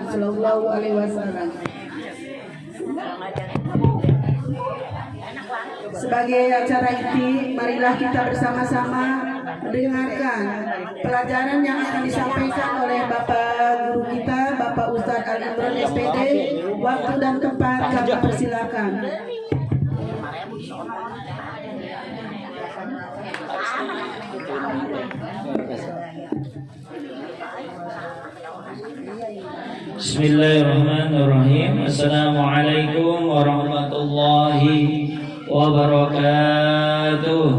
Sallallahu Alaihi Wasallam. Sebagai acara inti, marilah kita bersama-sama mendengarkan pelajaran yang akan disampaikan oleh Bapak Guru kita, Bapak Ustadz Al-Imron SPD. Waktu dan tempat kami persilakan. Bismillahirrahmanirrahim. Assalamualaikum warahmatullahi wabarakatuh.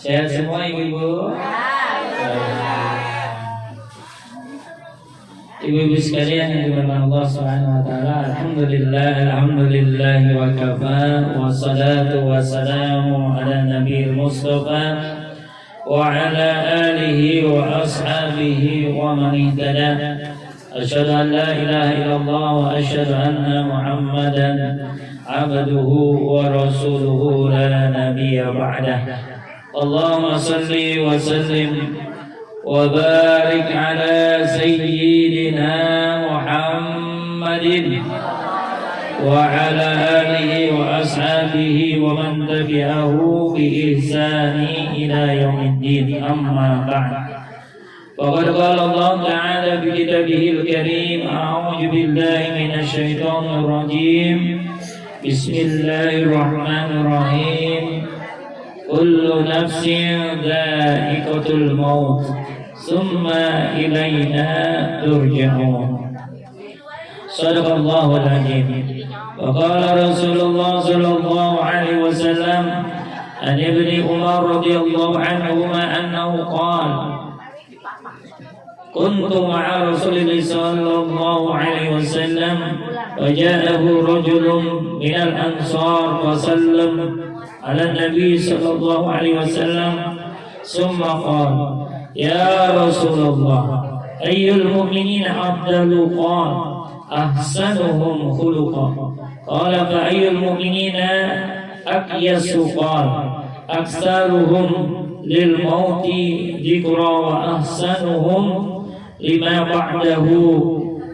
Sehat semua ibu-ibu? Ibu-ibu sekalian yang dimuliakan Allah Subhanahu wa taala, alhamdulillah wa kafa, wassalatu wassalamu ala nabiyil mustafa wa ala alihi wa ashabihi wa man ihtada. Asyhadu an la ilaha illallah wa asyhadu anna Muhammadan abduhu wa rasuluhu la nabiyya ba'dah. Allahumma salli wa sallim wa barik ala sayyidina Muhammadin wa ala alihi wa ashabihi wa man tabi'ahu bi ihsani ila yaumiddin. Amma ba'd. Faqad qala Allah ta'ala bi kitabihil karim, a'udzu billahi minasy syaithanir rajim. Bismillahirrahmanirrahim. Kullu nafsin dha'iqatul maut, summa ilayna turja'un. Shadaqallahul azim. Wa qala Rasulullah sallallahu alaihi wasallam an ibni Umar radhiyallahu anhuma annahu qala kuntu ma'a Rasulillah sallallahu alaihi wasallam wa ja'ahu rajulun minal ansar wa sallam ala Nabi sallallahu alaihi wasallam summa qala ya Rasulullah ayyul mu'minina afdalu qala ahsanuhum khuluqan qala fa ayyul mu'minina aqyasu qala aktsaruhum lil mauti dzikra wa ahsanuhum lima ba'dahu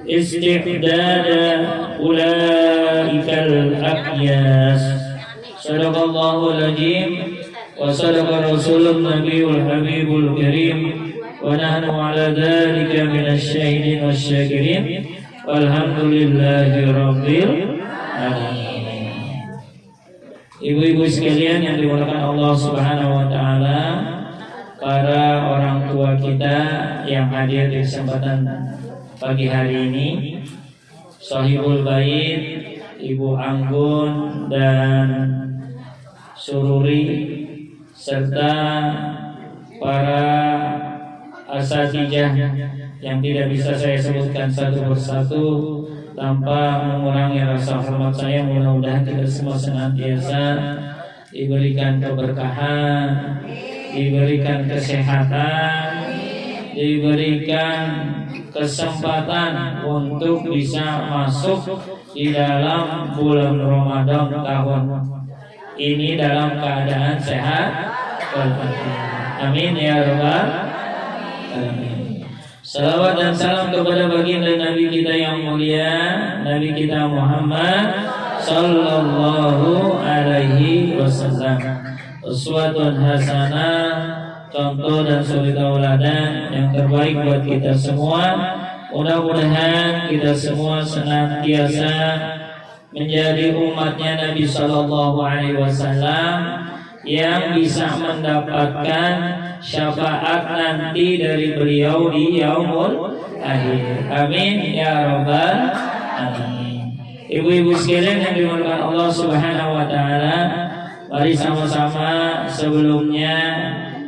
istihdada ulaikal aqyas. Sadaqallahul azim wa sadaqa rasulun nabiyul habibul karim wa nahnu ala dhalika minasy syahidin wasyakirin walhamdulillahi rabbil alamin. Ibu-ibu sekalian yang dimuliakan Allah Subhanahu wa taala, para orang tua kita yang hadir di kesempatan pagi hari ini, Shahibul Bait, Ibu Anggun dan Sururi, serta para asatijah yang tidak bisa saya sebutkan satu persatu tanpa mengurangi rasa hormat saya. Mudah-mudahan kita semua senantiasa diberikan keberkahan, diberikan kesehatan, diberikan kesempatan untuk bisa masuk di dalam bulan Ramadan tahun ini dalam keadaan sehat walafiat. Amin ya rabbal alamin. Salawat dan salam kepada baginda Nabi kita yang mulia, Nabi kita Muhammad sallallahu alaihi wasallam. Uswatun hasanah, contoh dan suri tauladan yang terbaik buat kita semua. Mudah-mudahan kita semua senantiasa menjadi umatnya Nabi sallallahu alaihi wasallam yang bisa mendapatkan syafaat nanti dari beliau di yaumul akhir. Amin ya rabbal alamin. Ibu-ibu sekalian yang dimuliakan Allah Subhanahu wa taala, mari sama-sama sebelumnya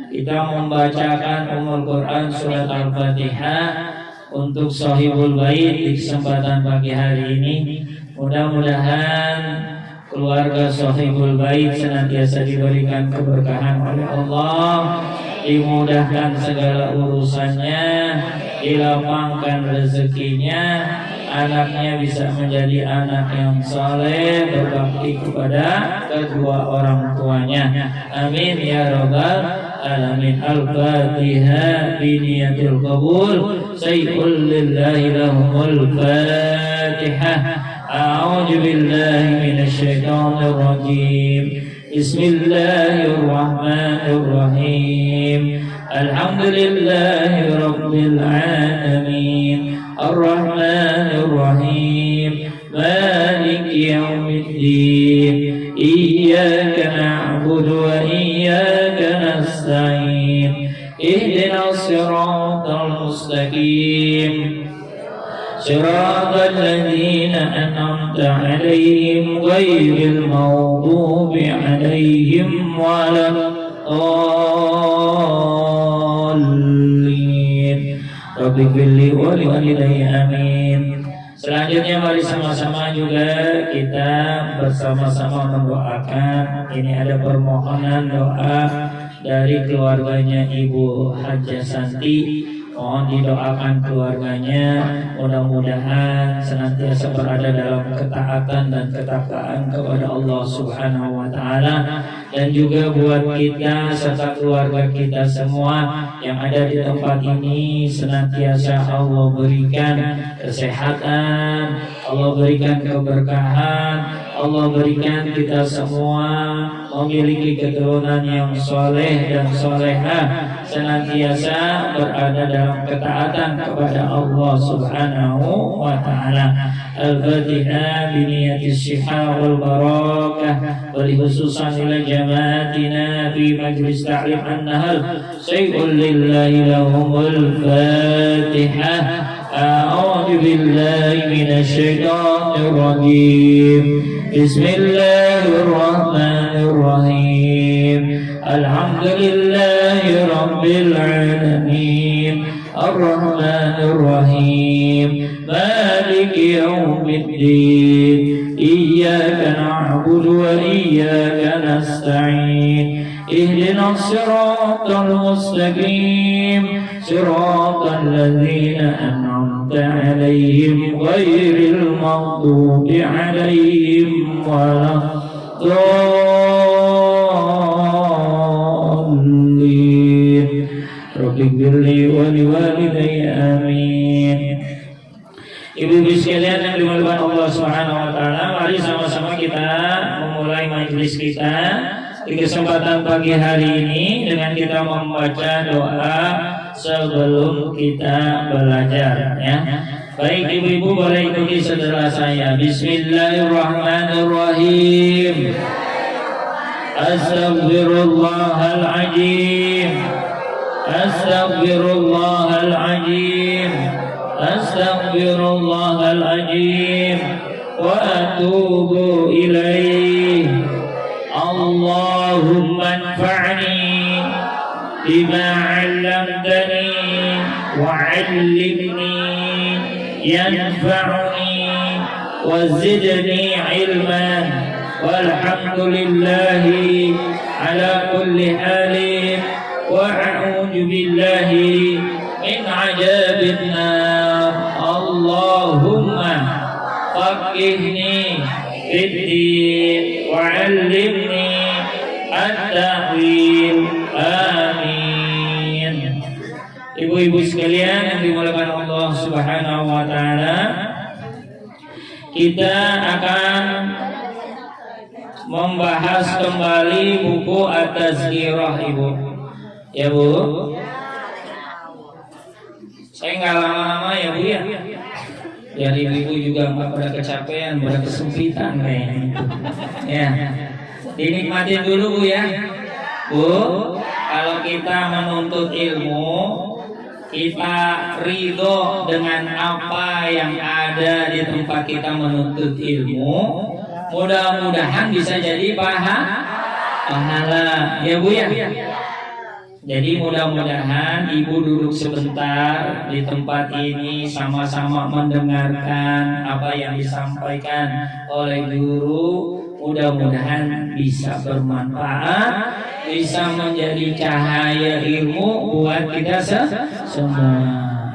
kita membacakan Ummul Quran surat Al-Fatihah untuk Shahibul Bait di kesempatan pagi hari ini. Mudah-mudahan keluarga Shahibul Bait senantiasa diberikan keberkahan oleh Allah, dimudahkan segala urusannya, dilapangkan rezekinya, anaknya bisa menjadi anak yang saleh, berbakti kepada kedua orang tuanya. Amin ya rabbal alamin. Al-Fatihah biniyatil qabul. Sayyidul lillahi lahumul Fatihah. A'udzu billahi minasy syaithanir rajim. Bismillahirrahmanirrahim. Alhamdulillahi rabbil alamin. Ar-Rahmanir Rahim. Maliki yaumiddin. Iyyaka na'budu wa iyyaka nasta'in. Ihdinas siratal mustaqim. Siratal ladzina an'amta 'alaihim ghairil maghdubi 'alaihim waladdallin. Rabbighfirli wa liwalidayya amin. Selanjutnya mari sama-sama juga kita bersama-sama mendoakan. Ini ada permohonan doa dari keluarganya Ibu Hajah Santi. Mohon didoakan keluarganya, mudah-mudahan senantiasa berada dalam ketaatan dan ketakwaan kepada Allah Subhanahu wa taala, dan juga buat kita serta keluarga kita semua yang ada di tempat ini senantiasa Allah berikan kesehatan, Allah berikan keberkahan, Allah berikan kita semua memiliki keturunan yang soleh dan solehah, senantiasa berada dalam ketaatan kepada Allah Subhanahu wa taala. Al-Fatihah biniyatis shifa wal barakah wa khususan ila jamaatina fi majlis ta'lim an-nahl. Sayyidul lillahi lahumul Fatihah. A'udzu billahi minasy syaithanir rajim. Bismillahirrahmanirrahim. Alhamdulillahi rabbil alamin. Ar-Rahmanir Rahim. Maliki yaumiddin. Iyyaka na'budu wa iyyaka nasta'in. Ihdinas siratal mustaqim. Siratal ladzina an'amta 'alaihim ghairil maghdubi 'alaihim waladdallin. Rabbighfirli wa liwalidayya amin. Ibu-ibu sekalian yang dimuliakan Allah Subhanahu wa taala, mari sama-sama kita memulai majelis kita di kesempatan pagi hari ini dengan kita membaca doa sebelum kita belajar, ya. Baik ibu-ibu boleh ikuti setelah saya. Bismillahirrahmanirrahim. Astaghfirullahaladzim. Astaghfirullahaladzim. Astaghfirullahaladzim. Wa atubu ilaih. Allahumma anfa'ni bima 'allamtani wa 'allimni yanfa'uni wa zidni 'ilman. Walhamdulillahi ala kulli halin wa a'udzu billahi min 'adzabin nar. Allahumma faqihni fid-din wa 'allimni at-ta'wil. Amin. Ibu-ibu sekalian yang dimuliakan Allah Subhanahu wa taala, kita akan membahas kembali buku At-Tazkirah, Ibu. Ya, Bu. Saya nggak lama-lama ya, Bu, ya. Biar ibu-ibu juga nggak pada kecapean, pada kesempitan kayaknya itu. Ya. Dinikmatin dulu, Bu, ya. Bu, kalau kita menuntut ilmu, kita ridho dengan apa yang ada di tempat kita menuntut ilmu, mudah-mudahan bisa jadi pahala, ya, Bu, ya. Jadi mudah-mudahan ibu duduk sebentar di tempat ini sama-sama mendengarkan apa yang disampaikan oleh guru. Mudah-mudahan bisa bermanfaat, bisa menjadi cahaya ilmu buat kita semua.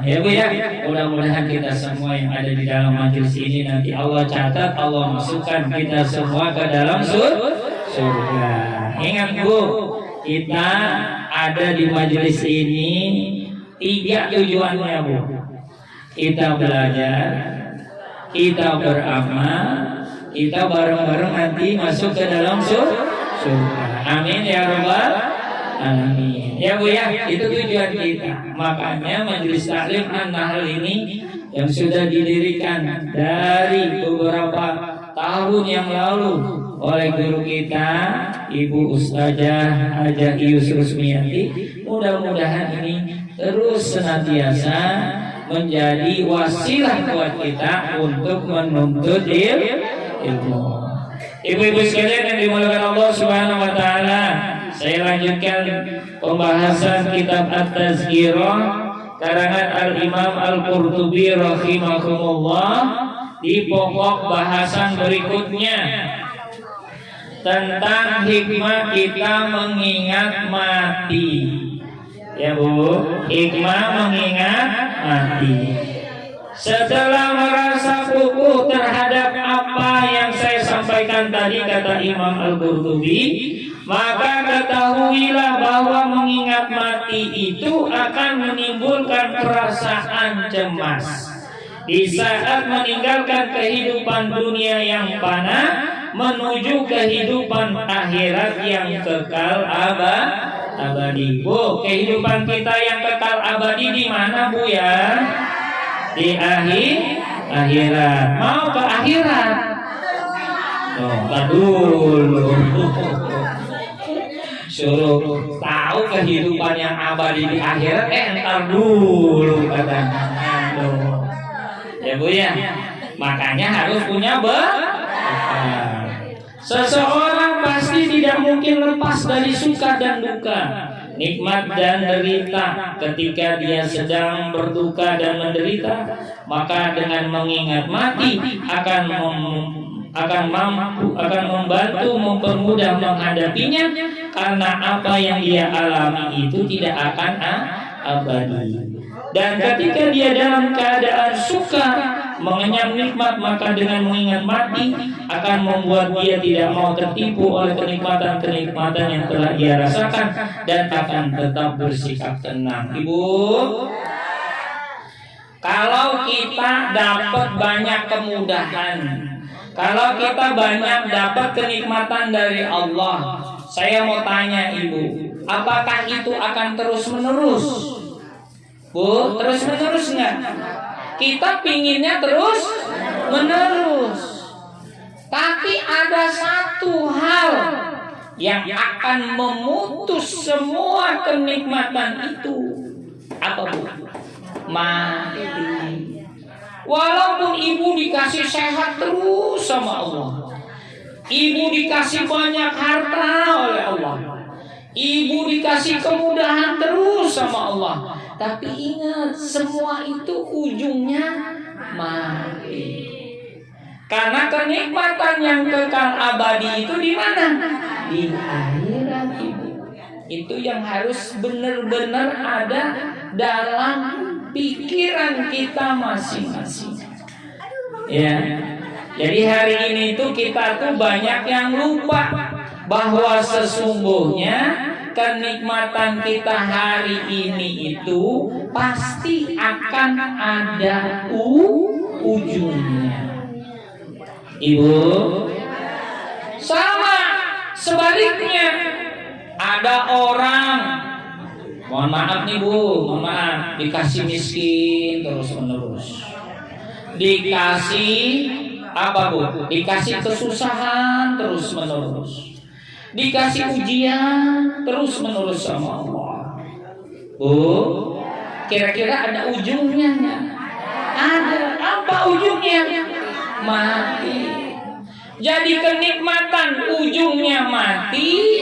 Ya, Bu, ya. Mudah-mudahan kita semua yang ada di dalam majelis ini nanti Allah catat, Allah masukkan kita semua ke dalam surga. Ingat, Bu, kita ada di majelis ini 3 tujuannya, Bu. Kita belajar, kita beramal, kita bareng-bareng nanti masuk ke dalam surga. Amin ya rabbal alamin. Ya Bu ya, itu tujuan kita. Makanya majelis taklim An-Nahl ini yang sudah didirikan dari beberapa tahun yang lalu oleh guru kita Ibu Ustazah Hajah Iyus Rusmiati, mudah-mudahan ini terus senantiasa menjadi wasilah buat kita untuk menuntut ilmu. Ibu-ibu sekalian yang dimuliakan Allah Subhanahu wa taala, saya lanjutkan pembahasan kitab At-Tazkirah karangan Al-Imam Al-Qurtubi rahimahumullah di pokok bahasan berikutnya tentang hikmah kita mengingat mati. Ya Bu, hikmah mengingat mati. Setelah merasa kukuh terhadap apa yang saya sampaikan tadi, kata Imam Al-Qurtubi, maka ketahuilah bahwa mengingat mati itu akan menimbulkan perasaan cemas di saat meninggalkan kehidupan dunia yang fana menuju kehidupan akhirat yang kekal abadi. Bu, kehidupan kita yang kekal abadi di mana, Bu ya? Di akhirat. Mau ke akhirat? Oh, dulu. Suruh tahu kehidupan yang abadi di akhirat, entar dulu katanya. Ya Bu ya. Makanya harus punya bekal. Seseorang pasti tidak mungkin lepas dari suka dan duka, nikmat dan derita. Ketika dia sedang berduka dan menderita, maka dengan mengingat mati akan membantu mempermudah menghadapinya, karena apa yang dia alami itu tidak akan abadi. Dan ketika dia dalam keadaan suka mengenyam nikmat, maka dengan mengingat mati akan membuat dia tidak mau tertipu oleh kenikmatan-kenikmatan yang telah dia rasakan dan akan tetap bersikap tenang. Ibu, kalau kita dapat banyak kemudahan, kalau kita banyak dapat kenikmatan dari Allah, saya mau tanya Ibu, apakah itu akan terus-menerus? Bu, terus-menerus enggak? Kita pinginnya terus-menerus. Tapi ada satu hal yang akan memutus semua kenikmatan itu. Apa Bu? Mati. Walaupun ibu dikasih sehat terus sama Allah, ibu dikasih banyak harta oleh Allah, ibu dikasih kemudahan terus sama Allah, tapi ingat, semua itu ujungnya mati. Karena kenikmatan yang kekal abadi itu di mana? Di akhirat, Ibu. Itu yang harus benar-benar ada dalam pikiran kita masing-masing. Ya. Jadi hari ini tuh kita tuh banyak yang lupa bahwa sesungguhnya kenikmatan kita hari ini itu pasti akan ada ujungnya. Ibu, sama sebaliknya, ada orang, mohon maaf nih Bu, mohon maaf, dikasih miskin terus menerus, dikasih apa Bu? Dikasih kesusahan terus menerus, dikasih ujian terus menerus sama Allah. Bu, kira-kira ada ujungnya nggak? Ada. Apa ujungnya? Mati. Jadi kenikmatan ujungnya mati,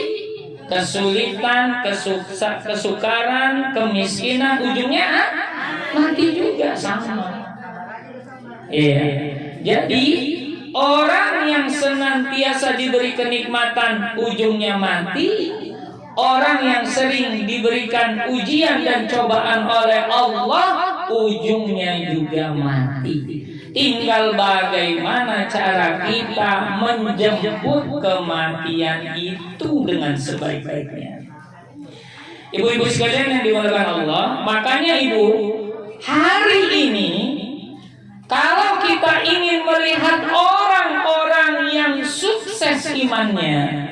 kesulitan, kesukaran, kemiskinan ujungnya mati juga sama. Iya. Jadi orang yang senantiasa diberi kenikmatan ujungnya mati, orang yang sering diberikan ujian dan cobaan oleh Allah ujungnya juga mati. Tinggal bagaimana cara kita menjemput kematian itu dengan sebaik-baiknya. Ibu-ibu sekalian yang dimuliakan Allah, makanya ibu, hari ini kalau kita ingin melihat orang-orang yang sukses imannya,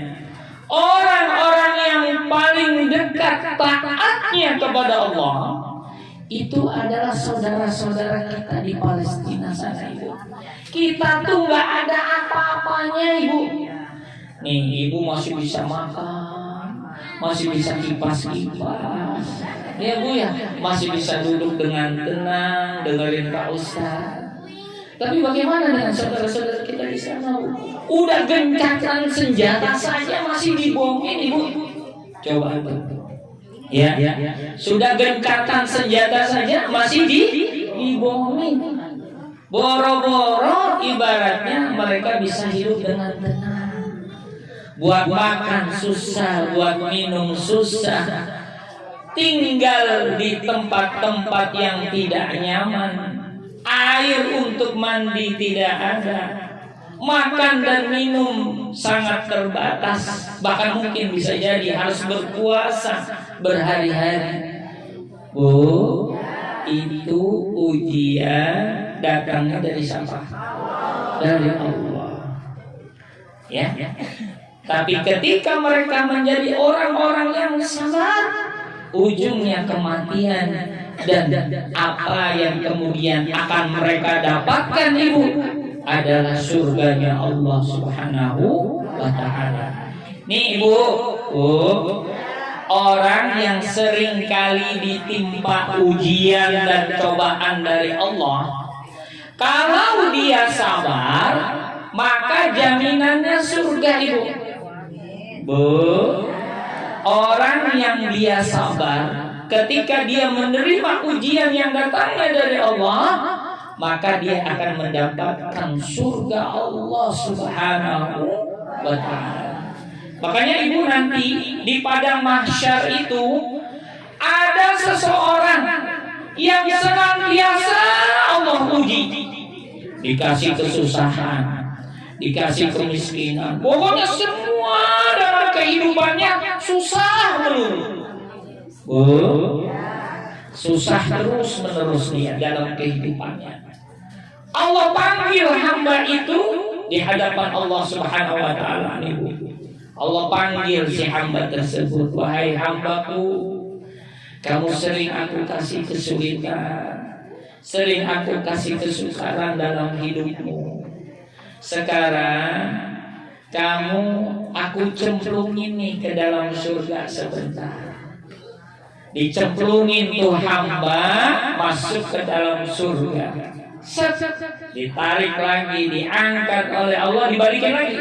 orang-orang yang paling dekat taatnya kepada Allah, itu adalah saudara-saudara kita di Palestina sana, ibu. Kita tuh nggak ada apa-apanya, ibu. Nih, ibu masih bisa makan, masih bisa kipas-kipas, ya bu ya, masih bisa duduk dengan tenang dengerin Pak Ustaz. Tapi bagaimana dengan saudara-saudara kita di sana? Udah gencatan senjata saja masih dibohongin, ibu. Coba ya, sudah gencatan senjata saja masih dibohongin. Boro-boro ibaratnya mereka bisa hidup dengan tenang. Buat makan susah, buat minum susah, tinggal di tempat-tempat yang tidak nyaman. Air untuk mandi tidak ada, makan dan minum sangat terbatas, bahkan mungkin bisa jadi harus berpuasa berhari-hari. Bu, itu ujian datangnya dari siapa? Dari Allah. Ya. Tapi ketika mereka menjadi orang-orang yang sabar, ujungnya kematian. Dan apa yang kemudian akan mereka dapatkan, ibu, adalah surganya Allah Subhanahu wa ta'ala. Nih ibu, orang yang sering kali ditimpa ujian dan cobaan dari Allah, kalau dia sabar, maka jaminannya surga, ibu. Bu, orang yang dia sabar, ketika dia menerima ujian yang datangnya dari Allah, maka dia akan mendapatkan surga Allah Subhanahu wa ta'ala. Makanya ibu, nanti di padang mahsyar itu ada seseorang yang senantiasa Allah uji. Dikasih kesusahan, dikasih kemiskinan, pokoknya semua dalam kehidupannya susah melulu. Susah terus menerus dia dalam kehidupannya. Allah panggil hamba itu di hadapan Allah Subhanahu wa ta'ala, ibu. Allah panggil si hamba tersebut, wahai hambaku, kamu sering aku kasih kesulitan, sering aku kasih kesukaran dalam hidupmu. Sekarang kamu aku cemplungin nih ke dalam surga sebentar. Dicemplungin tuh hamba masuk ke dalam surga. Ditarik lagi, diangkat oleh Allah, dibalikin lagi.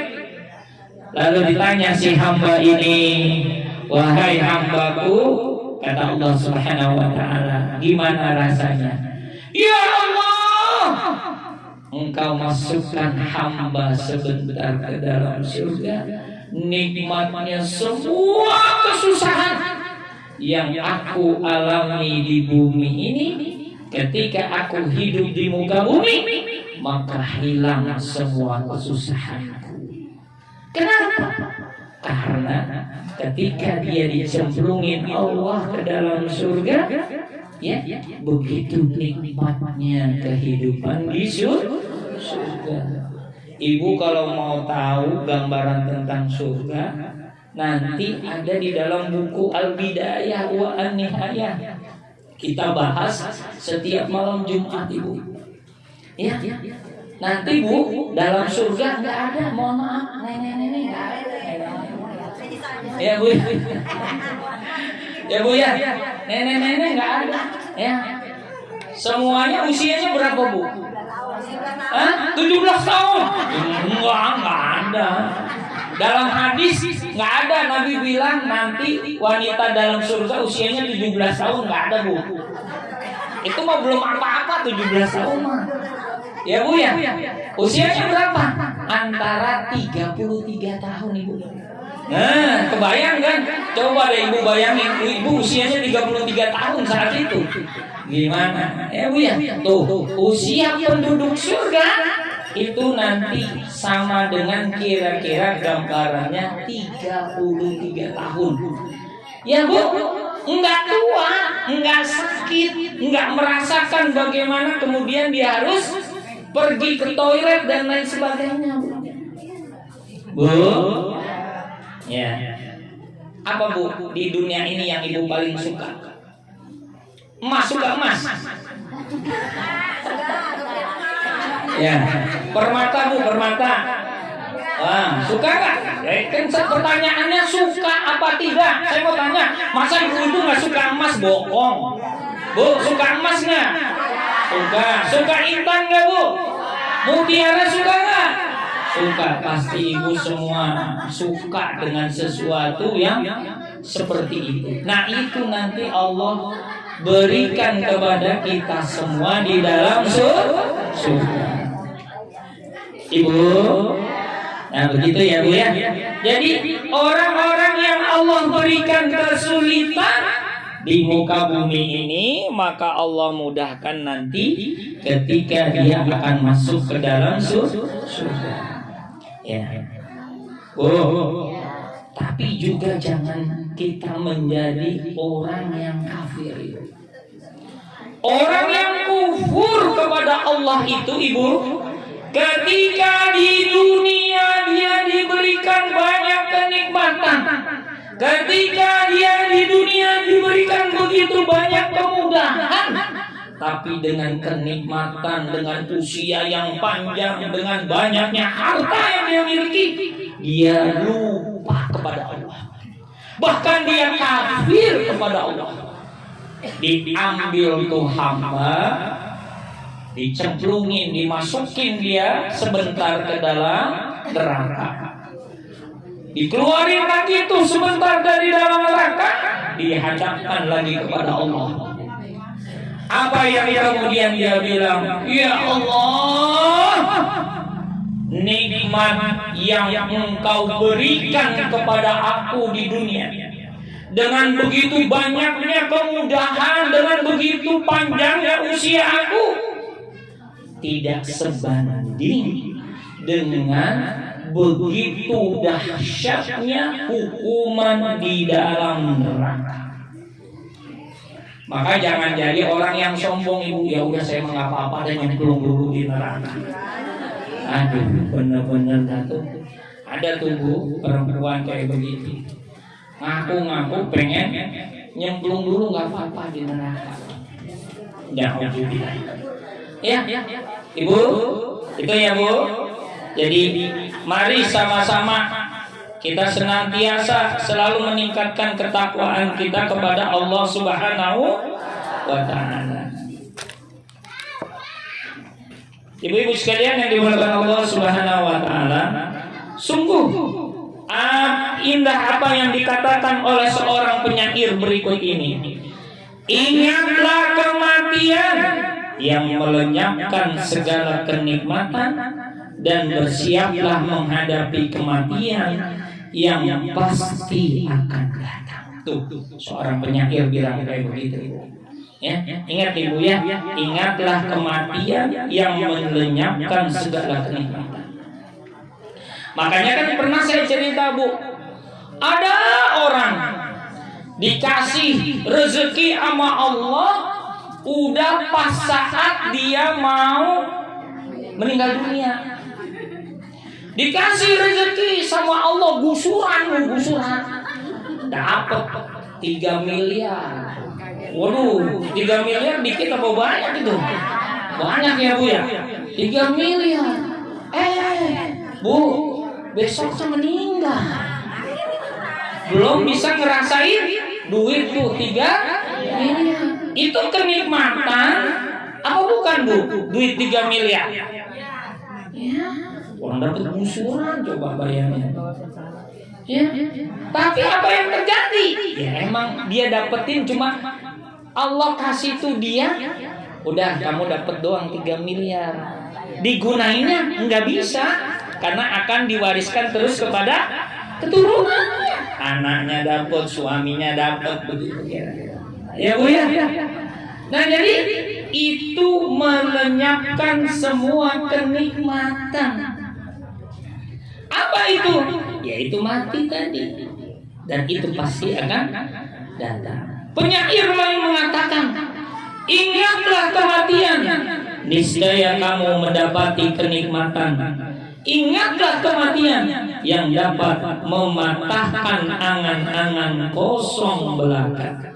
Lalu ditanya si hamba ini, wahai hambaku, kata Allah Subhanahu wa ta'ala, gimana rasanya? Ya Allah, engkau masukkan hamba sebentar ke dalam surga, nikmatnya semua kesusahan yang aku alami di bumi ini, ketika aku hidup di muka bumi, maka hilang semua kesusahanku. Kenapa? Karena ketika dia dicemplungin Allah ke dalam surga, ya, begitu nikmatnya kehidupan di surga. Ibu kalau mau tahu gambaran tentang surga, nanti ada di dalam buku Al-Bidayah wa An-Nihayah. Kita bahas setiap malam Jumat, ibu. Ya, nanti bu, dalam surga nggak ada, mohon maaf, nenek-nenek nggak ada. Ya bu, ya bu ya, nenek-nenek nggak ada. Ya, semuanya usianya berapa bu? 17 tahun? Enggak ada. Dalam hadis nggak ada, Nabi bilang nanti wanita dalam surga usianya 17 tahun, nggak ada bu. Itu mah belum apa-apa 17 tahun mah. Ya bu ya. Usianya berapa? Antara 33 tahun ibu. Nah, kebayang kan? Coba deh ibu bayangin, ibu usianya 33 tahun saat itu. Gimana? Ya bu ya. Tuh, usia penduduk surga itu nanti sama dengan kira-kira gambarannya 33 tahun. Ya bu, enggak tua, enggak sakit, enggak merasakan bagaimana kemudian dia harus pergi ke toilet dan lain sebagainya. Bu, ya, apa Bu di dunia ini yang ibu paling suka? Emas, suka emas? Ya, permata Bu, permata. Wah, suka nggak? Ya, kan pertanyaannya suka apa tidak? Saya mau tanya, masa ibu itu nggak suka emas? Bohong. Bu, suka emas nggak? Suka. Suka intan nggak Bu? Mutiara suka nggak? Suka. Pasti ibu semua suka dengan sesuatu yang seperti itu. Nah, itu nanti Allah berikan kepada kita semua di dalam surga. Ibu, nah begitu ya Bu ya. Jadi orang-orang yang Allah berikan kesulitan di muka bumi ini, maka Allah mudahkan nanti ketika dia akan masuk ke dalam surga. Ya. Tapi juga jangan kita menjadi orang yang kafir. Orang yang kufur kepada Allah itu, Ibu, ketika di dunia dia diberikan banyak kenikmatan, ketika dia di dunia diberikan begitu banyak kemudahan, tapi dengan kenikmatan, dengan usia yang panjang, dengan banyaknya harta yang dia miliki, dia lupa kepada Allah. Bahkan dia kafir kepada Allah. Diambil tuh hamba, dicemplungin, dimasukin dia sebentar ke dalam neraka. Dikeluarin lagi tuh sebentar dari dalam neraka, dihadapkan lagi kepada Allah. Apa yang kemudian dia bilang? Ya Allah, nikmat yang Engkau berikan kepada aku di dunia, dengan begitu banyaknya kemudahan, dengan begitu panjangnya usia aku, tidak sebanding dengan begitu dahsyatnya hukuman di dalam neraka. Maka jangan jadi orang yang sombong, Ibu. Ya udah, saya nggak apa-apa dan nyemplung dulu di neraka. Aduh, bener-bener tuh. Ada tuh Bu, perempuan kayak begitu. Ngaku-ngaku pengen nyemplung dulu, nggak apa-apa di neraka. Jangan juga. Ya, Ibu, itu ya Bu. Jadi mari sama-sama kita senantiasa selalu meningkatkan ketakwaan kita kepada Allah Subhanahu wa Ta'ala. Ibu-ibu sekalian yang dimuliakan Allah Subhanahu wa Ta'ala, sungguh indah apa yang dikatakan oleh seorang penyair berikut ini. Ingatlah kematian yang melenyapkan segala kenikmatan, dan bersiaplah menghadapi kematian yang pasti akan datang. Tuh, seorang penyair bilang kayak begitu. Ya, ingat Ibu ya, ingatlah kematian yang melenyapkan segala kenikmatan. Makanya kan pernah saya cerita Bu, ada orang dikasih rezeki sama Allah, udah pas saat dia mau meninggal dunia, dikasih rezeki sama Allah gusuran, dapat 3 miliar. Waduh, 3 miliar dikit apa banyak itu? Banyak ya Bu ya, 3 miliar. Bu, besoknya meninggal, belum bisa ngerasain duit tuh 3 miliar. Itu kenikmatan apa bukan Bu? Duit 3 miliar. Ya, orang dapat gusuran, coba bayangin. Ya, tapi apa yang terjadi? Ya emang dia dapetin, cuma Allah kasih tuh dia, udah kamu dapet doang 3 miliar. Digunainnya nggak bisa, karena akan diwariskan terus kepada keturunan. Anaknya dapat, suaminya dapat, begitu ya Bu ya. Nah jadi itu melenyapkan semua kenikmatan. Apa itu? Yaitu mati tadi. Dan itu pasti akan datang. Penyair lain mengatakan, ingatlah kematian, niscaya kamu mendapati kenikmatan. Ingatlah kematian yang dapat mematahkan angan-angan kosong belaka.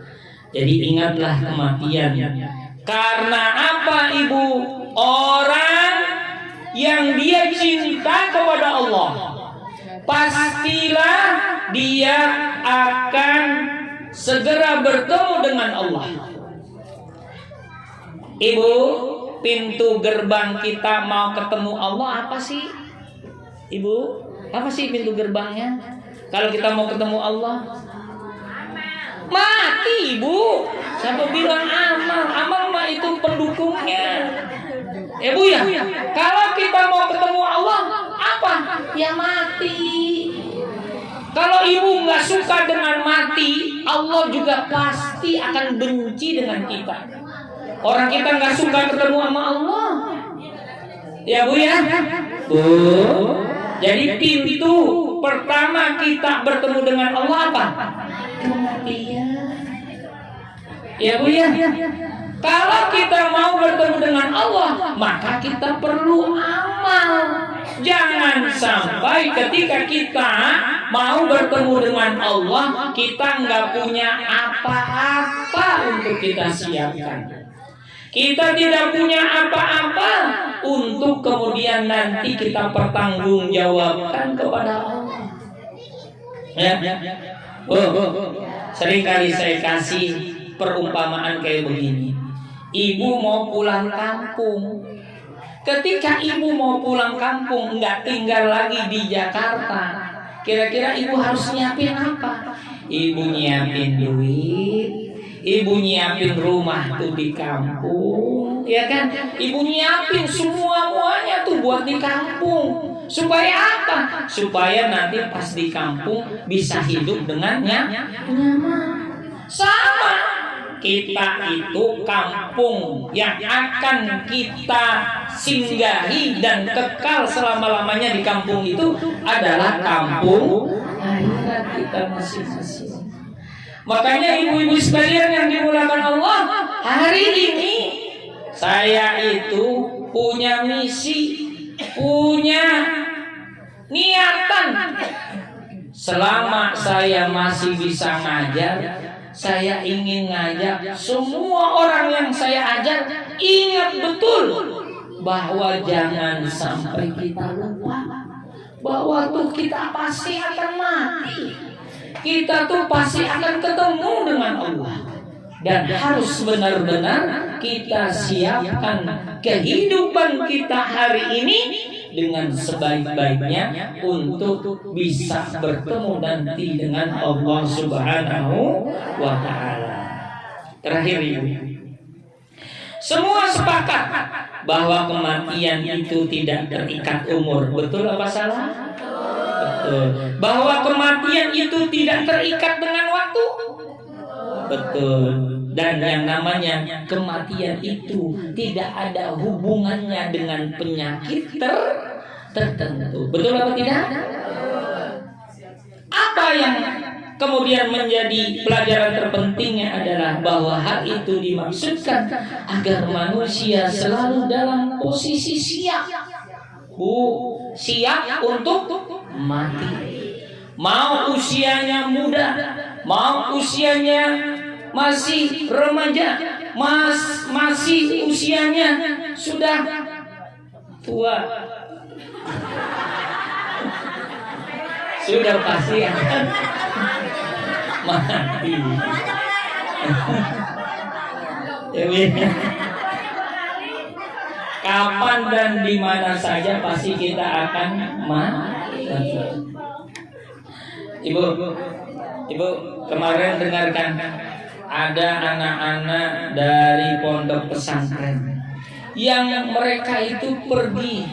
Jadi ingatlah kematian. Karena apa, Ibu? Orang yang dia cinta kepada Allah, pastilah dia akan segera bertemu dengan Allah. Ibu, pintu gerbang kita mau ketemu Allah apa sih? Ibu, apa sih pintu gerbangnya? Kalau kita mau ketemu Allah, mati, Ibu. Siapa bilang amal? Amal mah itu pendukungnya. Ibu ya, kalau kita mau ketemu Allah, apa? Ya mati. Kalau ibu nggak suka dengan mati, Allah juga pasti akan benci dengan kita. Orang kita nggak suka ketemu sama Allah, ya Bu ya. Bu, jadi pintu pertama kita bertemu dengan Allah apa? Kematian. Ya Bu ya. Kalau kita mau bertemu dengan Allah, maka kita perlu amal. Jangan sampai ketika kita mau bertemu dengan Allah, kita nggak punya apa-apa untuk kita siapkan. Kita tidak punya apa-apa untuk kemudian nanti kita pertanggungjawabkan kepada Allah. Ya. Seringkali saya kasih perumpamaan kayak begini. Ibu mau pulang kampung. Ketika ibu mau pulang kampung, nggak tinggal lagi di Jakarta, kira-kira ibu harus nyiapin apa? Ibu nyiapin duit, ibu nyiapin rumah tuh di kampung, ya kan? Ibu nyiapin semuanya tuh buat di kampung. Supaya apa? Supaya nanti pas di kampung bisa hidup dengan nyaman. Sama. Kita itu kampung yang akan kita singgahi dan kekal selama-lamanya di kampung itu adalah kampung akhirat kita masing-masing. Makanya ibu-ibu sekalian yang dimuliakan Allah, hari ini saya itu punya misi, punya niatan. Selama saya masih bisa ngajar, saya ingin ngajak semua orang yang saya ajar ingat betul bahwa jangan sampai kita lupa bahwa tuh kita pasti akan mati. Kita tuh pasti akan ketemu dengan Allah. Dan harus benar-benar kita siapkan kehidupan kita hari ini dengan sebaik-baiknya untuk bisa bertemu nanti dengan Allah Subhanahu wa Ta'ala. Terakhir Ibu, semua sepakat bahwa kematian itu tidak terikat umur. Betul apa salah? Betul. Bahwa kematian itu tidak terikat dengan waktu. Betul. Dan yang namanya kematian itu tidak ada hubungannya dengan penyakit tertentu. Betul apa tidak? Apa yang kemudian menjadi pelajaran terpentingnya adalah bahwa hal itu dimaksudkan agar manusia selalu dalam posisi siap. Siap untuk mati. Mau usianya muda, mau usianya masih remaja, masih usianya sudah tua, sudah pasti akan mati. Kapan dan di mana saja pasti kita akan mati. Ibu kemarin dengarkan ada anak-anak dari pondok pesantren yang mereka itu pergi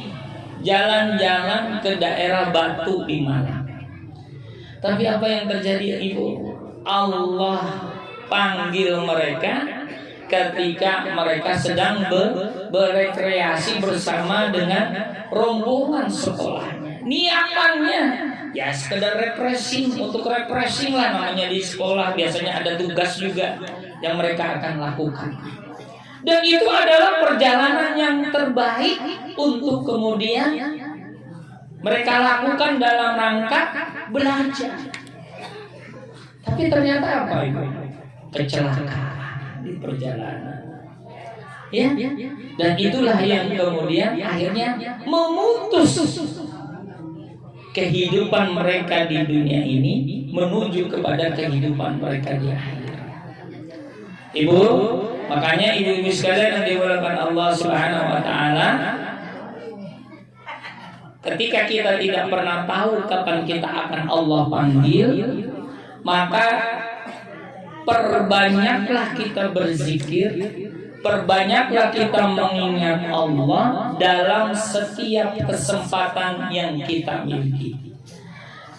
jalan-jalan ke daerah Batu di Malang. Tapi apa yang terjadi Ibu? Allah panggil mereka ketika mereka sedang berekreasi bersama dengan rombongan sekolahnya. Niatannya ya sekedar refreshing, untuk refreshing lah namanya di sekolah. Biasanya ada tugas juga yang mereka akan lakukan. Dan itu adalah perjalanan yang terbaik untuk kemudian mereka lakukan dalam rangka belajar. Tapi ternyata apa itu? Kecelakaan di perjalanan. Ya, dan itulah yang kemudian akhirnya memutus kehidupan mereka di dunia ini menuju kepada kehidupan mereka di akhirat. Ibu, makanya ibu-ibu sekalian yang dimuliakan Allah Subhanahu wa taala, ketika kita tidak pernah tahu kapan kita akan Allah panggil, maka perbanyaklah kita berzikir, perbanyaklah kita mengingat Allah dalam setiap kesempatan yang kita miliki.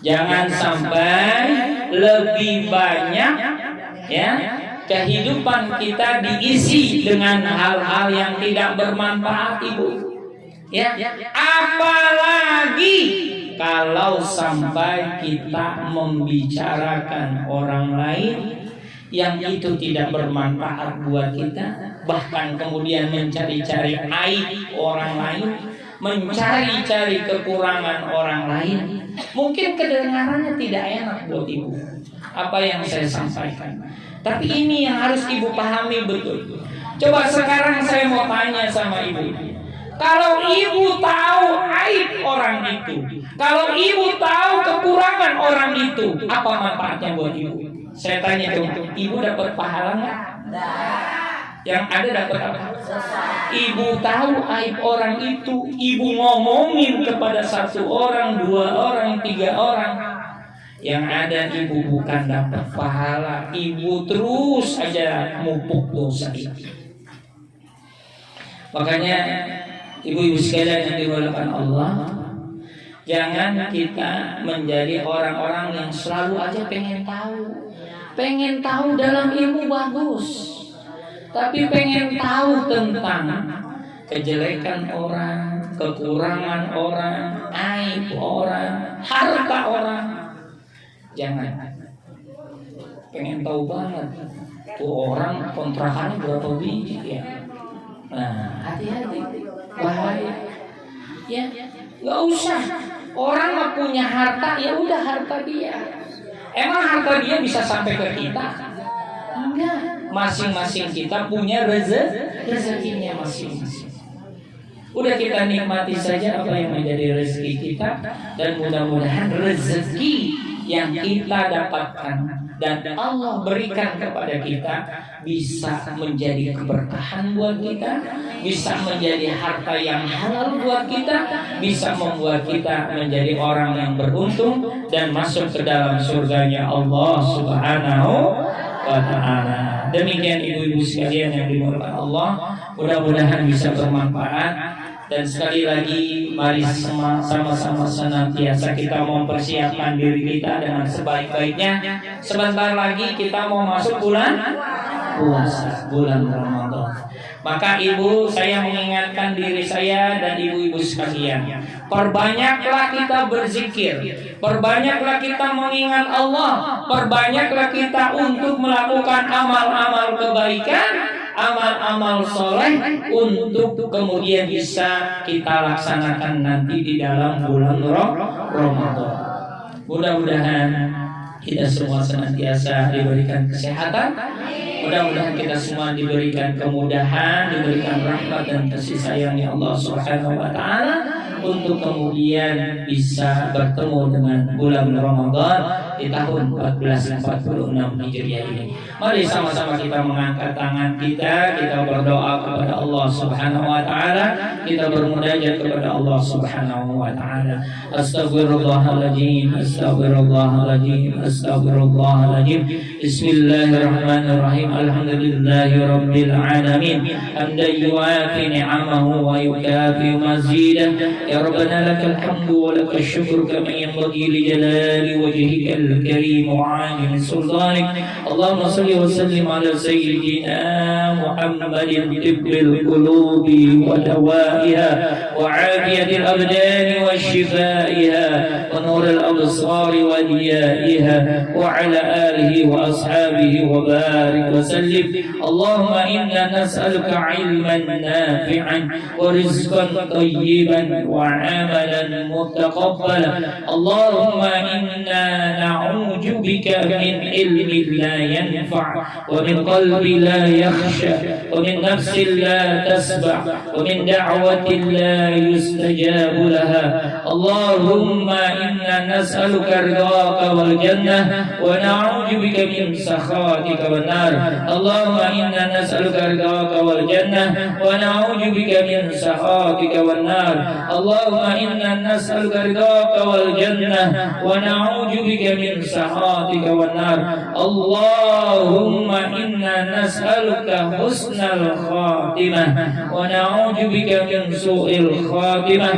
Jangan sampai lebih banyak ya kehidupan kita diisi dengan hal-hal yang tidak bermanfaat, Ibu. Ya, apalagi kalau sampai kita membicarakan orang lain yang itu tidak bermanfaat buat kita, bahkan kemudian mencari-cari aib orang lain, mencari-cari kekurangan orang lain. Mungkin kedengarannya tidak enak buat ibu apa yang saya sampaikan, tapi ini yang harus ibu pahami betul. Coba sekarang saya mau tanya sama ibu, kalau ibu tahu aib orang itu, kalau ibu tahu kekurangan orang itu, apa manfaatnya buat ibu? Saya tanya dong, ibu dapat pahala nggak? Yang ada dapat apa? Ibu tahu aib orang itu, ibu ngomongin kepada satu orang, dua orang, tiga orang, yang ada ibu bukan dapat pahala, ibu terus aja mupuk dosa itu. Makanya ibu-ibu sekalian yang dimuliakan Allah, jangan kita menjadi orang-orang yang selalu aja pengen tahu. Pengen tahu dalam ilmu bagus, tapi pengen tahu tentang kejelekan orang, kekurangan orang, aib orang, harta orang. Jangan. Pengen tahu banget tuh orang kontrakannya berapa biji ya. Nah, hati-hati, bahaya. Ya, nggak usah. Orang nggak punya harta, ya udah harta dia. Emang harta dia bisa sampai ke kita? Enggak. Masing-masing kita punya rezekinya masing-masing. Udah kita nikmati saja apa yang menjadi rezeki kita, dan mudah-mudahan rezeki yang kita dapatkan dan Allah berikan kepada kita bisa menjadi keberkahan buat kita, bisa menjadi harta yang halal buat kita, bisa membuat kita menjadi orang yang beruntung dan masuk ke dalam surganya Allah Subhanahu wa ta'ala. Demikian ibu-ibu sekalian yang dimuliakan Allah, mudah-mudahan bisa bermanfaat. Dan sekali lagi mari sama-sama senantiasa kita mempersiapkan diri kita dengan sebaik-baiknya. Sebentar lagi kita mau masuk bulan puasa, bulan Ramadan. Maka ibu, saya mengingatkan diri saya dan ibu-ibu sekalian, perbanyaklah kita berzikir, perbanyaklah kita mengingat Allah, perbanyaklah kita untuk melakukan amal-amal kebaikan, amal-amal soleh, untuk kemudian bisa kita laksanakan nanti di dalam bulan Ramadan. Mudah-mudahan kita semua senantiasa diberikan kesehatan, mudah-mudahan kita semua diberikan kemudahan, diberikan rahmat dan kasih sayangnya Allah Subhanahu wa ta'ala, untuk kemudian bisa bertemu dengan bulan Ramadan di tahun 1446 Hijriah ini. Mari sama-sama kita mengangkat tangan kita berdoa kepada Allah Subhanahu wa ta'ala, kita bermunajat kepada Allah Subhanahu wa ta'ala. Astaghfirullahaladzim, astaghfirullahaladzim, astaghfirullahaladzim. Bismillahirrahmanirrahim. Alhamdulillahi rabbil alamin. Hamdan yuafi ni'amahu wa yukafi mazidah. Ya Rabbana lakal hamdu wa lakal syukru kama yanbaghi li jalali wajhika الكريم وعالي من سلطانك. اللهم صل وسلم على سيدنا محمد طب القلوب ودوائها وعافية الأبدان وشفائها ونور الأبصار وديائها وعلى آله وأصحابه وبارك وسلم. اللهم إنا نسألك علما نافعا ورزقا طيبا وعملا متقبلا. اللهم إنا نعوذ بك من علم لا ينفع ومن قلب لا يخشى ومن نفس لا تسبع ومن دعوة لا يستجاب لها. اللهم إنا نسألك رضاك والجنة ونعوذ بك من سخطك والنار. اللهم إنا نسألك رضاك والجنة ونعوذ بك من سخطك والنار. اللهم إنا نسألك رضاك والجنة ونعوذ بك من سخطك والنار. اللهم إنا نسألك حسن الخاتمة ونعوذ بك من سوء الخاتمة.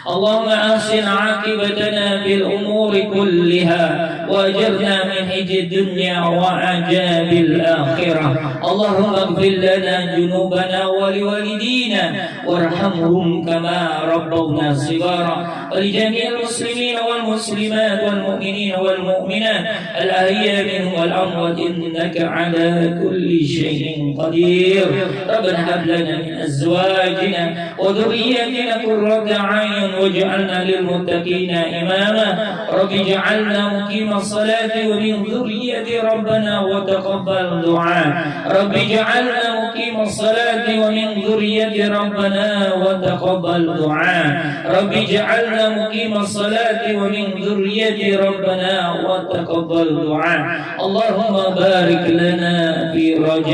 اللهم أحسن عاقبتنا في الأمور كلها وأجرنا من خزي الدنيا وعذاب الآخرة. اللهم اغفر لنا ذنوبنا ولوالدينا وارحمهم كما ربونا صغارا. ولجميع المسلمين والمسلمات والمؤمنين والمؤمنات الأحياء منهم والأموات إنك على كل شيء قدير. ربنا هب لنا من أزواجنا وذرياتنا قرة أعين واجعلنا للمتقين إماما. رب اجعلنا مقيم الصلاة ومن ذرية ربنا وتقبل دعاء. رب اجعلنا مقيم الصلاة ومن ذرية ربنا وتقبل دعاء. رب اجعلنا مقيم الصلاة ومن ذرية ربنا وتقبل دعاء. اللهم بارك لنا في رجب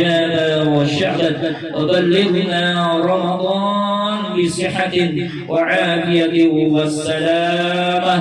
وشعبان وبلغنا رمضان بصحة وعافية والسلامة.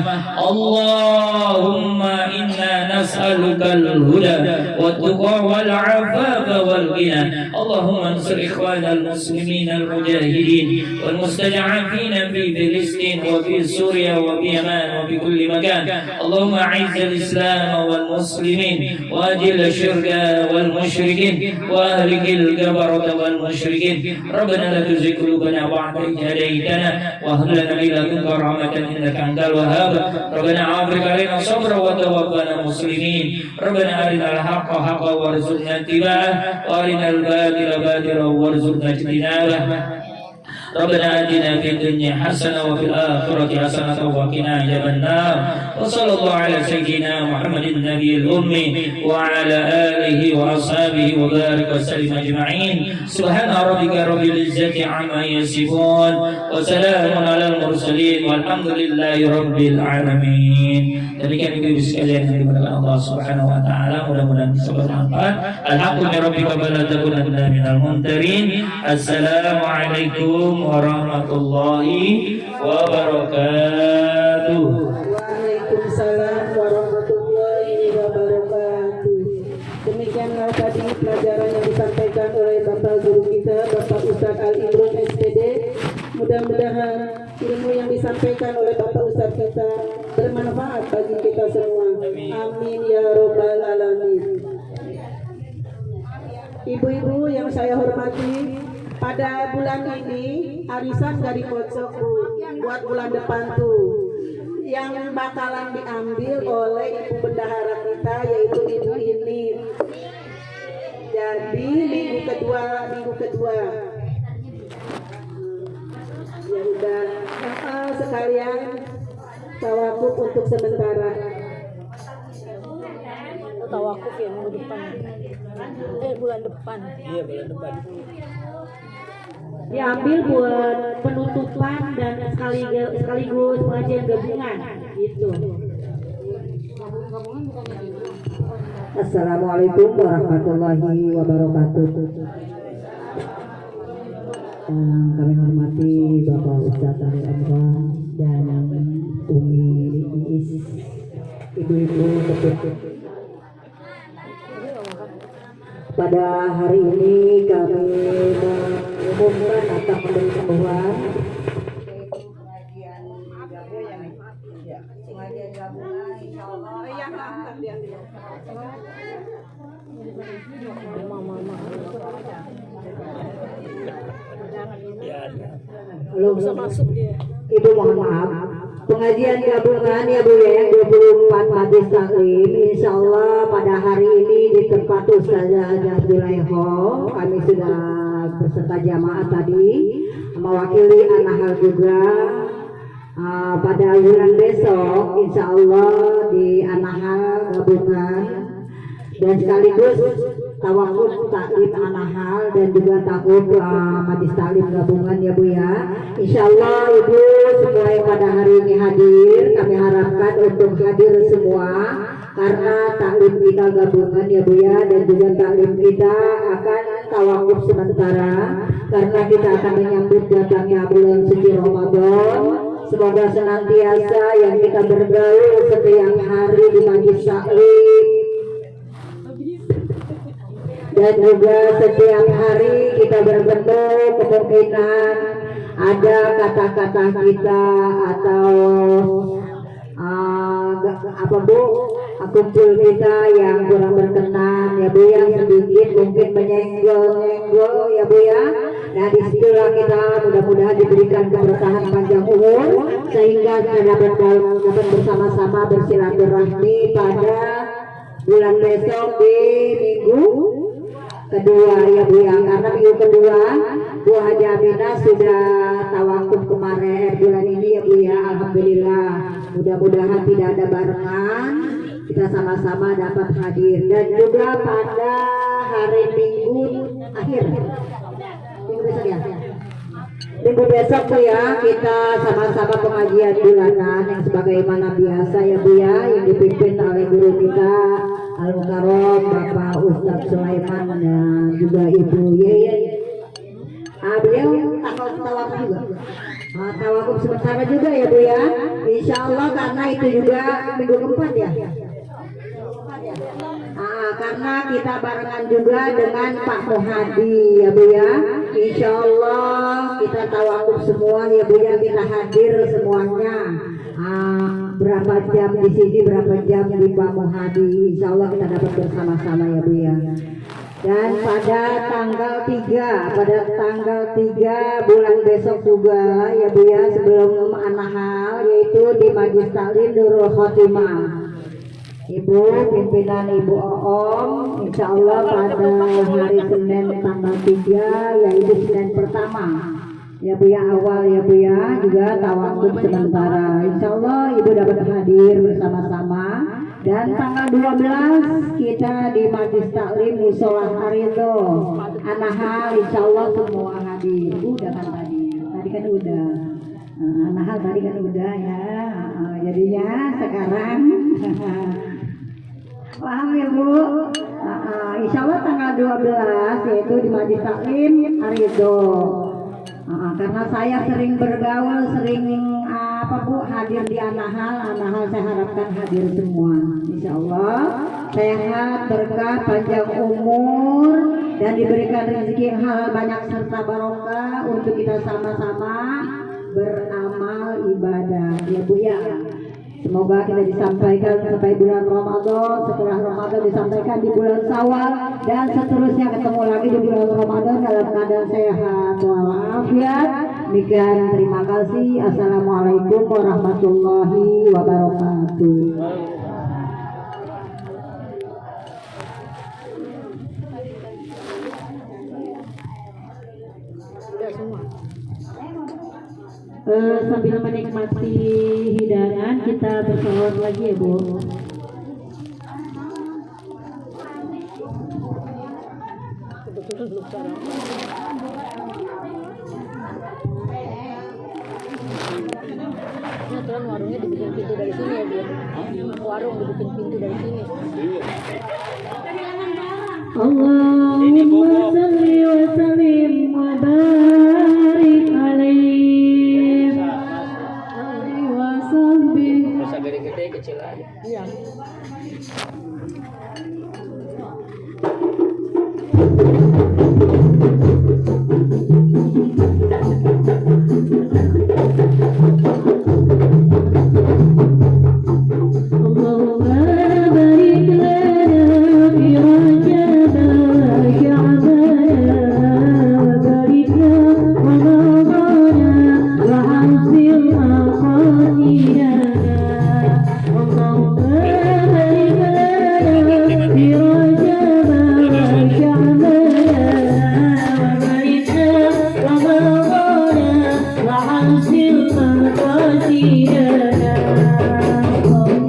اللهم إنا نسألك الهدى والتقى والعفاف والغنى. اللهم انصر إخواننا المسلمين المجاهدين والمستضعفين في فلسطين وفي سوريا وفي يمن وفي كل مكان. اللهم أعز الإسلام والمسلمين وأذل الشرك والمشركين وأهلك الكفرة والمشركين. ربنا لا تزغ قلوبنا بعد إذ هديتنا وهب لنا من لدنك رحمة إنك أنت الوهاب. ربنا أفرغ علينا صبرا وتوفنا مسلمين. ربنا أرنا الحق حقا وارزقنا اتباعه وأرنا الباطل باطلا وارزقنا اجتنابه. ربنا آتنا في الدنيا حسنة وفي الآخرة حسنة وقنا عذاب النار. وصلى الله على سيدنا محمد النبي الأمي وعلى آله وأصحابه وبارك وسلم أجمعين. سبحان ربك رب العزة عما يصفون وسلام على المرسلين والحمد لله رب العالمين. Demikian ibu-ibu sekalian yang dimuliakan Allah Subhanahu wa taala, mudah-mudahan bisa bermanfaat. Alhamdulillah rabbika fala takunanna minal mumtarin. Assalamualaikum warahmatullahi wabarakatuh. Waalaikumsalam warahmatullahi wabarakatuh. Demikianlah tadi pelajaran yang disampaikan oleh Bapak Guru kita, Bapak Ustadz Al-Imron SPD. Mudah-mudahan ilmu yang disampaikan oleh Bapak Ustadz kita bermanfaat bagi kita semua. Amin ya robbal alamin. Ibu-ibu yang saya hormati, pada bulan ini arisan dari Kocokku buat bulan depan tuh yang bakalan diambil oleh ibu bendahara kita, yaitu ibu ini. Jadi minggu kedua ya udah sekalian tawakuf untuk sementara. Tawakuf ya minggu depan. Bulan depan. Iya, bulan depan. Diambil buat penutupan dan sekaligus pengajian gabungan gitu. Assalamualaikum warahmatullahi wabarakatuh. Kami hormati Bapak Ustadz Al-Imron dan Umi Iis, ibu-ibu ketua. Pada hari ini kami mengumumkan atau pemberitahuan pengajian gabungan, insya Allah belum bisa masuk dia. Ibu mohon maaf. Pengajian gabungan ya Bu ya yang 24 Majelis Taklim insya Allah pada hari ini di tempat Ustazah Jazbilai Hall kami sudah beserta jamaah tadi mewakili Anahal juga. Pada bulan besok insya Allah di Anahal gabungan dan sekaligus tawakuf taklim Anahal dan juga takut Majelis Taklim gabungan ya Bu ya. Insya Allah Ibu semua yang pada hari ini hadir kami harapkan untuk hadir semua karena taklim kita gabungan ya Bu ya dan juga taklim kita akan tawakuf sementara karena kita akan menyambut datangnya bulan suci Ramadan. Semoga senantiasa yang kita bergaul setiap hari di Majelis Taklim dan juga setiap hari kita bertemu kemungkinan ada kata-kata kita atau apa Bu kumpul kita yang kurang berkenan ya Bu ya sedikit mungkin menyenggol ya Bu ya. Nah disitulah kita mudah-mudahan diberikan keberkahan panjang umur sehingga kita dapat bersama-sama bersilaturahmi pada bulan besok di minggu kedua ya Bu ya karena minggu kedua Bu Haji Aminah sudah tawakuf kemarin bulan ini ya Bu ya alhamdulillah mudah-mudahan tidak ada barengan kita sama-sama dapat hadir dan juga pada hari Minggu akhir minggu besok ya minggu besok tuh ya kita sama-sama pengajian bulanan yang sebagaimana biasa ya Bu ya yang dipimpin oleh guru kita Al-Mukarram Bapak Ustadz Sulaiman dan juga Ibu Yeyen. Beliau tawakuf juga. Tawakuf sementara juga ya Bu ya. Insya Allah karena itu juga minggu keempat ya. Karena kita barengan juga dengan Pak Muhadi ya Bu ya. Insya Allah kita tawakuf semua ya Bu ya kita hadir semuanya. Berapa jam di sini, berapa jam di Pak Muhadi. Insya Allah kita dapat bersama-sama ya Bu ya. Dan pada tanggal 3 bulan besok juga ya Bu ya sebelum Anahal yaitu di Majelis Taklim Nurul Khotimah. Ibu pimpinan Ibu Oom insya Allah pada hari Senin tanggal 3 yaitu Senin pertama ya Bu ya awal ya Bu ya juga tawakuf sementara insya Allah Ibu dapat hadir bersama-sama dan tanggal 12 kita di Majelis Taklim Musola Arido Anahal insya Allah semua hadir udah kan tadi kan udah Anahal tadi kan udah ya jadinya sekarang paham ya Bu insya Allah tanggal 12 yaitu di Majelis Taklim Arido. Karena saya sering bergaul, sering hadir di Anahal saya harapkan hadir semua. Insya Allah sehat, berkah, panjang umur dan diberikan rezeki yang halal banyak serta barokah untuk kita sama-sama beramal ibadah ya Bu ya. Semoga kita disampaikan sampai bulan Ramadan, setelah Ramadan disampaikan di bulan Syawal dan seterusnya ketemu lagi di bulan Ramadan dalam keadaan sehat walafiat. Demikian terima kasih. Assalamualaikum warahmatullahi wabarakatuh. Sambil menikmati hidangan kita bersolawat lagi ya Bu. Aturan warungnya dibikin pintu dari sini ya Bu. Warung dibikin pintu dari sini. Allahumma salli wa sallim wa barik alaihi. Masa gede-gede kecil aja. Iya. Allahumma barik lana fi Rajab قصيدة